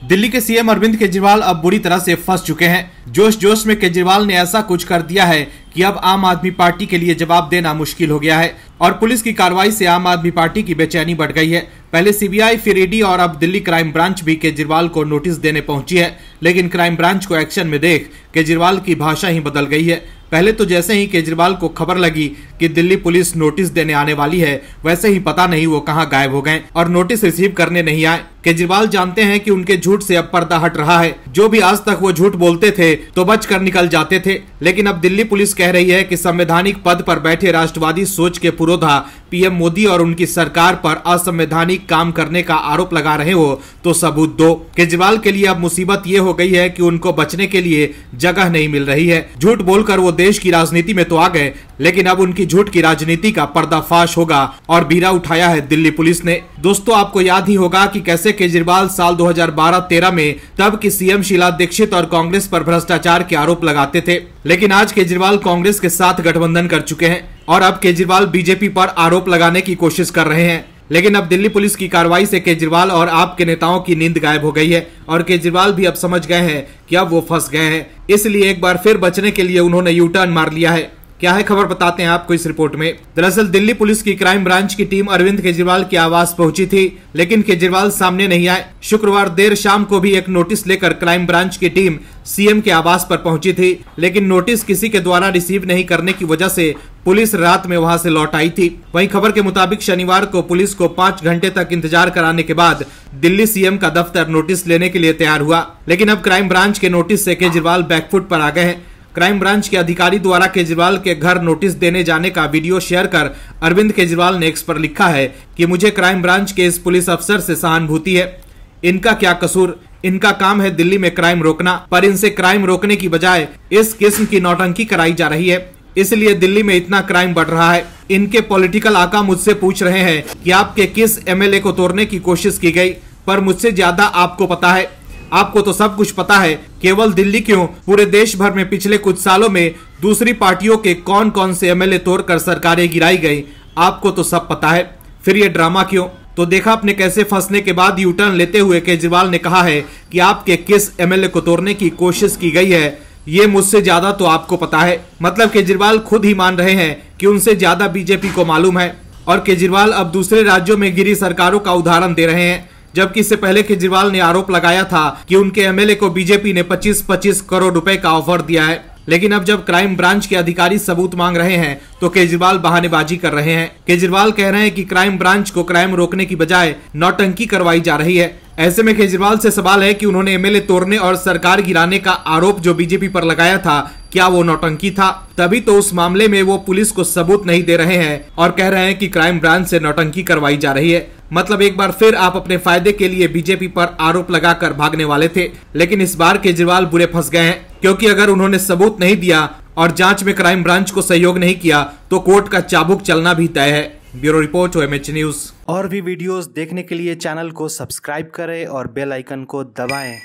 दिल्ली के सीएम अरविंद केजरीवाल अब बुरी तरह से फंस चुके हैं। जोश जोश में केजरीवाल ने ऐसा कुछ कर दिया है कि अब आम आदमी पार्टी के लिए जवाब देना मुश्किल हो गया है और पुलिस की कार्रवाई से आम आदमी पार्टी की बेचैनी बढ़ गई है। पहले सीबीआई, फिर ईडी और अब दिल्ली क्राइम ब्रांच भी केजरीवाल को नोटिस देने पहुंची है, लेकिन क्राइम ब्रांच को एक्शन में देख केजरीवाल की भाषा ही बदल गई है। पहले तो जैसे ही केजरीवाल को खबर लगी कि दिल्ली पुलिस नोटिस देने आने वाली है, वैसे ही पता नहीं वो कहां गायब हो गए और नोटिस रिसीव करने नहीं आए। केजरीवाल जानते हैं कि उनके झूठ से अब पर्दा हट रहा है। जो भी आज तक वो झूठ बोलते थे तो बचकर निकल जाते थे, लेकिन अब दिल्ली पुलिस कह रही है कि संवैधानिक पद पर बैठे राष्ट्रवादी सोच के पुरोधा पीएम मोदी और उनकी सरकार पर असंवैधानिक काम करने का आरोप लगा रहे हो तो सबूत दो। केजरीवाल के लिए अब मुसीबत ये हो गई है कि उनको बचने के लिए जगह नहीं मिल रही है। झूठ बोलकर वो देश की राजनीति में तो आ गए, लेकिन अब उनकी झूठ की राजनीति का पर्दाफाश होगा और बीड़ा उठाया है दिल्ली पुलिस ने। दोस्तों, आपको याद ही होगा कि कैसे केजरीवाल साल 2012-13 में तब की सीएम शीला दीक्षित और कांग्रेस पर भ्रष्टाचार के आरोप लगाते थे, लेकिन आज केजरीवाल कांग्रेस के साथ गठबंधन कर चुके हैं और अब केजरीवाल बीजेपी पर आरोप लगाने की कोशिश कर रहे हैं। लेकिन अब दिल्ली पुलिस की कार्रवाई से केजरीवाल और आप के नेताओं की नींद गायब हो गई है और केजरीवाल भी अब समझ गए हैं कि अब वो फंस गए हैं, इसलिए एक बार फिर बचने के लिए उन्होंने यू टर्न मार लिया है। क्या है खबर, बताते हैं आपको इस रिपोर्ट में। दरअसल दिल्ली पुलिस की क्राइम ब्रांच की टीम अरविंद केजरीवाल के आवास पहुंची थी, लेकिन केजरीवाल सामने नहीं आए। शुक्रवार देर शाम को भी एक नोटिस लेकर क्राइम ब्रांच की टीम सीएम के आवास पर पहुंची थी, लेकिन नोटिस किसी के द्वारा रिसीव नहीं करने की वजह से पुलिस रात में वहां से लौट आई थी। वहीं खबर के मुताबिक शनिवार को पुलिस को 5 घंटे तक इंतजार कराने के बाद दिल्ली सीएम का दफ्तर नोटिस लेने के लिए तैयार हुआ, लेकिन अब क्राइम ब्रांच के नोटिस से केजरीवाल बैकफुट पर आ गए हैं। क्राइम ब्रांच के अधिकारी द्वारा केजरीवाल के घर नोटिस देने जाने का वीडियो शेयर कर अरविंद केजरीवाल ने एक्स पर लिखा है कि मुझे क्राइम ब्रांच के इस पुलिस अफसर से सहानुभूति है। इनका क्या कसूर, इनका काम है दिल्ली में क्राइम रोकना, पर इनसे क्राइम रोकने की बजाय इस किस्म की नौटंकी कराई जा रही है, इसलिए दिल्ली में इतना क्राइम बढ़ रहा है। इनके पॉलिटिकल आका मुझसे पूछ रहे हैं कि आपके किस एमएलए को तोड़ने की कोशिश की गई, पर मुझसे ज्यादा आपको पता है। आपको तो सब कुछ पता है, केवल दिल्ली क्यों पूरे देश भर में पिछले कुछ सालों में दूसरी पार्टियों के कौन कौन से एमएलए तोड़कर सरकारें गिराई गई, आपको तो सब पता है। फिर ये ड्रामा क्यों? तो देखा आपने कैसे फंसने के बाद यू टर्न लेते हुए केजरीवाल ने कहा है कि आपके किस एमएलए को तोड़ने की कोशिश की गई है, ये मुझसे ज्यादा तो आपको पता है। मतलब केजरीवाल खुद ही मान रहे हैं कि उनसे ज्यादा बीजेपी को मालूम है और केजरीवाल अब दूसरे राज्यों में गिरी सरकारों का उदाहरण दे रहे हैं, जबकि इससे पहले केजरीवाल ने आरोप लगाया था कि उनके एमएलए को बीजेपी ने 25-25 करोड़ रुपए का ऑफर दिया है। लेकिन अब जब क्राइम ब्रांच के अधिकारी सबूत मांग रहे हैं तो केजरीवाल बहानेबाजी कर रहे हैं। केजरीवाल कह रहे हैं कि क्राइम ब्रांच को क्राइम रोकने की बजाय नौटंकी करवाई जा रही है। ऐसे में केजरीवाल से सवाल है कि उन्होंने एमएलए तोड़ने और सरकार गिराने का आरोप जो बीजेपी पर लगाया था, क्या वो नौटंकी था? तभी तो उस मामले में वो पुलिस को सबूत नहीं दे रहे हैं और कह रहे हैं कि क्राइम ब्रांच से नौटंकी करवाई जा रही है। मतलब एक बार फिर आप अपने फायदे के लिए बीजेपी पर आरोप लगाकर भागने वाले थे, लेकिन इस बार केजरीवाल बुरे फंस गए हैं, क्योंकि अगर उन्होंने सबूत नहीं दिया और जांच में क्राइम ब्रांच को सहयोग नहीं किया तो कोर्ट का चाबुक चलना भी तय है। Bureau report, OMH news. और भी वीडियोस देखने के लिए चैनल को सब्सक्राइब करें और बेल आइकन को दबाएं।